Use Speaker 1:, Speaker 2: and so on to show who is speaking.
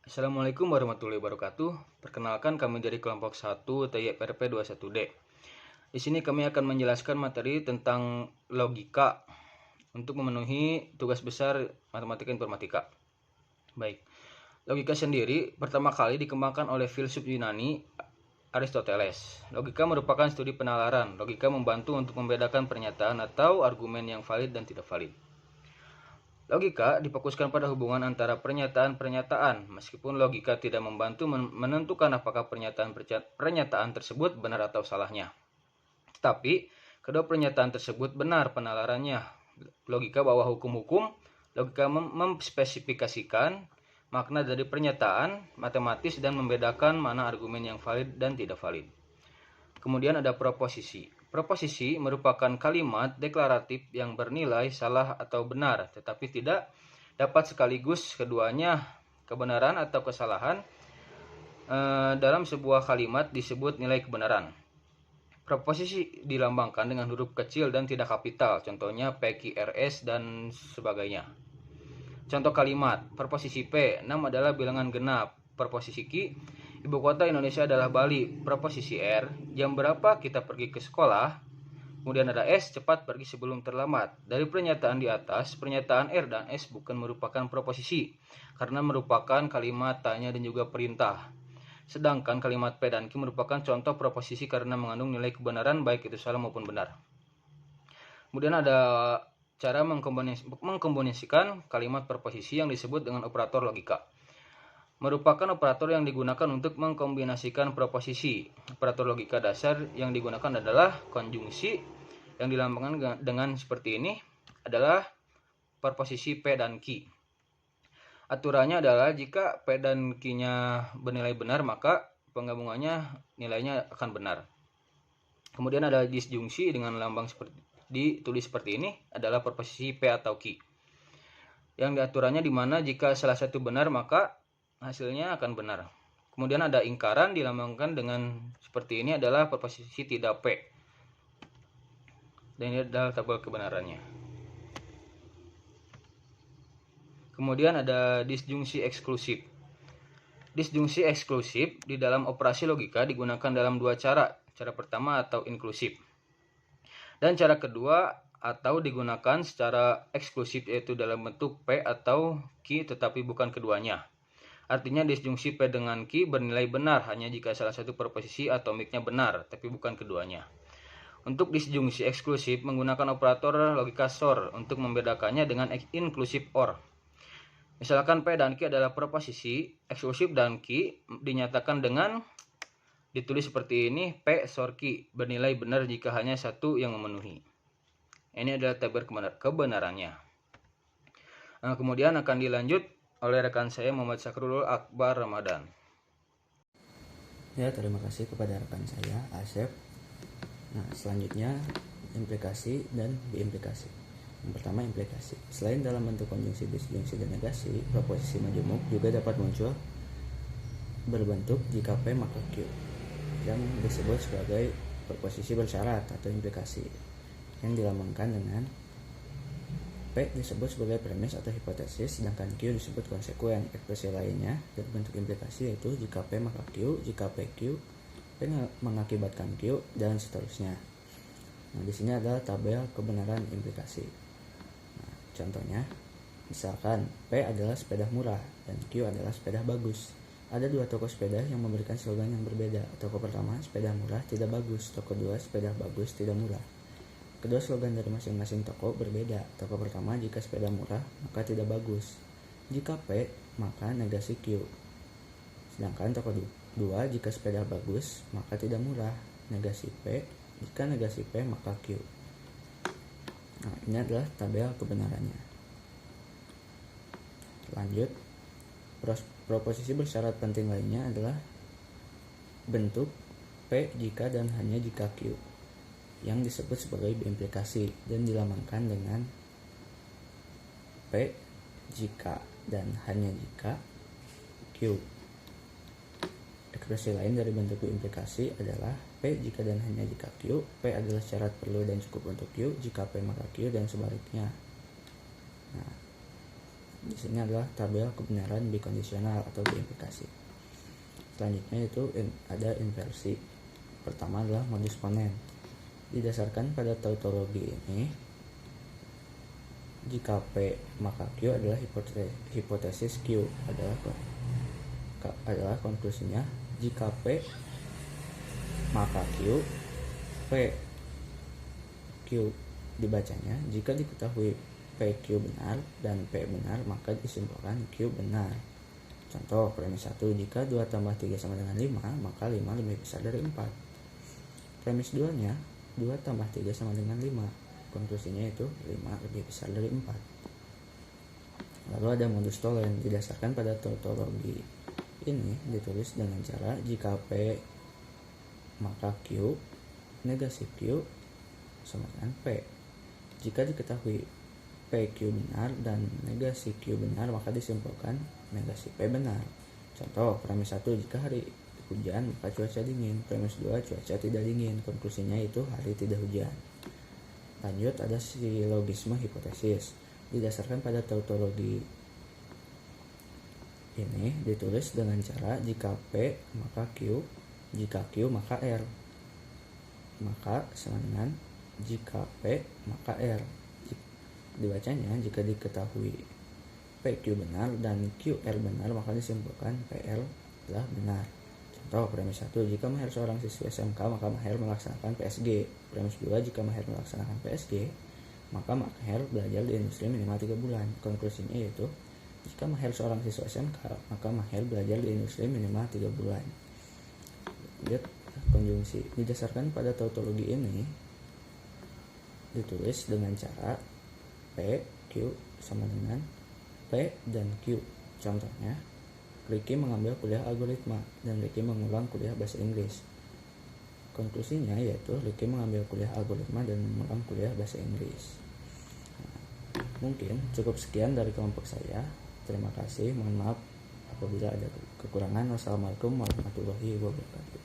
Speaker 1: Assalamualaikum warahmatullahi wabarakatuh. Perkenalkan kami dari kelompok 1 TYPRP 21D. Di sini kami akan menjelaskan materi tentang logika untuk memenuhi tugas besar matematika informatika. Baik. Logika sendiri pertama kali dikembangkan oleh filsuf Yunani Aristoteles. Logika merupakan studi penalaran. Logika membantu untuk membedakan pernyataan atau argumen yang valid dan tidak valid. Logika difokuskan pada hubungan antara pernyataan-pernyataan, meskipun logika tidak membantu menentukan apakah pernyataan tersebut benar atau salahnya. Tetapi, kedua pernyataan tersebut benar penalarannya. Logika bawa hukum-hukum, logika memspesifikasikan makna dari pernyataan matematis dan membedakan mana argumen yang valid dan tidak valid. Kemudian ada proposisi. Proposisi merupakan kalimat deklaratif yang bernilai salah atau benar, tetapi tidak dapat sekaligus keduanya kebenaran atau kesalahan. Dalam sebuah kalimat disebut nilai kebenaran. Proposisi dilambangkan dengan huruf kecil dan tidak kapital, contohnya PQRS dan sebagainya. Contoh kalimat, proposisi P, 6 adalah bilangan genap. Proposisi Q, ibu kota Indonesia adalah Bali. Proposisi R, jam berapa kita pergi ke sekolah? Kemudian ada S, cepat pergi sebelum terlambat. Dari pernyataan di atas, pernyataan R dan S bukan merupakan proposisi, karena merupakan kalimat tanya dan juga perintah. Sedangkan kalimat P dan Q merupakan contoh proposisi karena mengandung nilai kebenaran baik itu salah maupun benar. Kemudian ada cara mengkombinasikan kalimat proposisi yang disebut dengan operator logika. Merupakan operator yang digunakan untuk mengkombinasikan proposisi. Operator logika dasar yang digunakan adalah konjungsi, yang dilambangkan dengan seperti ini adalah proposisi P dan Q. Aturannya adalah jika P dan Q-nya bernilai benar, maka penggabungannya nilainya akan benar. Kemudian ada disjungsi dengan lambang ditulis seperti ini adalah proposisi P atau Q. Yang diaturannya di mana jika salah satu benar maka hasilnya akan benar. Kemudian ada ingkaran dilambangkan dengan seperti ini adalah proposisi tidak P. Dan ini adalah tabel kebenarannya. Kemudian ada disjungsi eksklusif. Disjungsi eksklusif di dalam operasi logika digunakan dalam dua cara. Cara pertama atau inklusif. Dan cara kedua atau digunakan secara eksklusif yaitu dalam bentuk P atau Q tetapi bukan keduanya. Artinya disjungsi P dengan Q bernilai benar hanya jika salah satu proposisi atomiknya benar, tapi bukan keduanya. Untuk disjungsi eksklusif menggunakan operator logika SOR untuk membedakannya dengan inklusif OR. Misalkan P dan Q adalah proposisi, eksklusif dan Q dinyatakan dengan ditulis seperti ini, P SOR Q bernilai benar jika hanya satu yang memenuhi. Ini adalah tabel kebenarannya. Nah, kemudian akan dilanjut oleh rekan saya Muhammad Sakrulul Akbar Ramadan.
Speaker 2: Ya, terima kasih kepada rekan saya Asep. Nah, selanjutnya implikasi dan biimplikasi. Yang pertama implikasi. Selain dalam bentuk konjungsi, disjungsi, dan negasi, proposisi majemuk juga dapat muncul berbentuk jika P maka Q, yang disebut sebagai proposisi bersyarat atau implikasi, yang dilambangkan dengan P disebut sebagai premis atau hipotesis, sedangkan Q disebut konsekuen. Ekspresi lainnya dari bentuk implikasi yaitu jika P maka Q, jika PQ, P mengakibatkan Q, dan seterusnya. Nah, di sini adalah tabel kebenaran implikasi. Nah, contohnya, misalkan P adalah sepeda murah dan Q adalah sepeda bagus. Ada dua toko sepeda yang memberikan slogan yang berbeda. Toko pertama, sepeda murah tidak bagus. Toko kedua, sepeda bagus tidak murah. Kedua slogan dari masing-masing toko berbeda. Toko pertama, jika sepeda murah, maka tidak bagus. Jika P, maka negasi Q. Sedangkan toko dua, jika sepeda bagus, maka tidak murah. Negasi P, jika negasi P, maka Q. Nah, ini adalah tabel kebenarannya. Lanjut, proposisi bersyarat penting lainnya adalah bentuk P jika dan hanya jika Q, yang disebut sebagai biimplikasi dan dilambangkan dengan P jika dan hanya jika Q. Ekspresi lain dari bentuk biimplikasi adalah P jika dan hanya jika Q. P adalah syarat perlu dan cukup untuk Q, jika P maka Q, dan sebaliknya. Nah, Di sini adalah tabel kebenaran bikondisional atau biimplikasi. Selanjutnya itu ada inversi. Pertama adalah modus ponens. Didasarkan pada tautologi ini, jika P maka Q adalah hipotesis Q adalah konklusinya. Jika P maka Q, P Q dibacanya jika diketahui PQ benar dan P benar maka disimpulkan Q benar. Contoh premis 1, jika 2 tambah 3 sama dengan 5 maka 5 lebih besar dari 4. Premis 2 nya 2 tambah 3 sama dengan 5, konklusinya itu 5 lebih besar dari 4. Lalu ada modus tollens. Didasarkan pada tautologi ini ditulis dengan cara jika P maka Q, negasi Q sama dengan P. Jika diketahui PQ benar dan negasi Q benar maka disimpulkan negasi P benar. Contoh premis 1, jika hari hujan maka cuaca dingin. Premis 2, cuaca tidak dingin, konklusinya itu hari tidak hujan. Lanjut ada silogisme hipotesis. Didasarkan pada tautologi ini ditulis dengan cara jika P maka Q, jika Q maka R, maka sama dengan jika P maka R. Dibacanya jika diketahui PQ benar dan QR benar maka disimpulkan PL adalah benar. Contoh premis 1, jika Maher seorang siswa SMK maka Maher melaksanakan PSG. Premis 2, jika Maher melaksanakan PSG maka Maher belajar di industri minimal 3 bulan. Konklusinya yaitu jika Maher seorang siswa SMK maka Maher belajar di industri minimal 3 bulan. Lihat konjungsi. Didasarkan pada tautologi ini ditulis dengan cara P, Q sama dengan P dan Q. Contohnya, Ricky mengambil kuliah algoritma dan Ricky mengulang kuliah bahasa Inggris. Konklusinya yaitu Ricky mengambil kuliah algoritma dan mengulang kuliah bahasa Inggris. Mungkin cukup sekian dari kelompok saya. Terima kasih. Mohon maaf apabila ada kekurangan. Wassalamualaikum warahmatullahi wabarakatuh.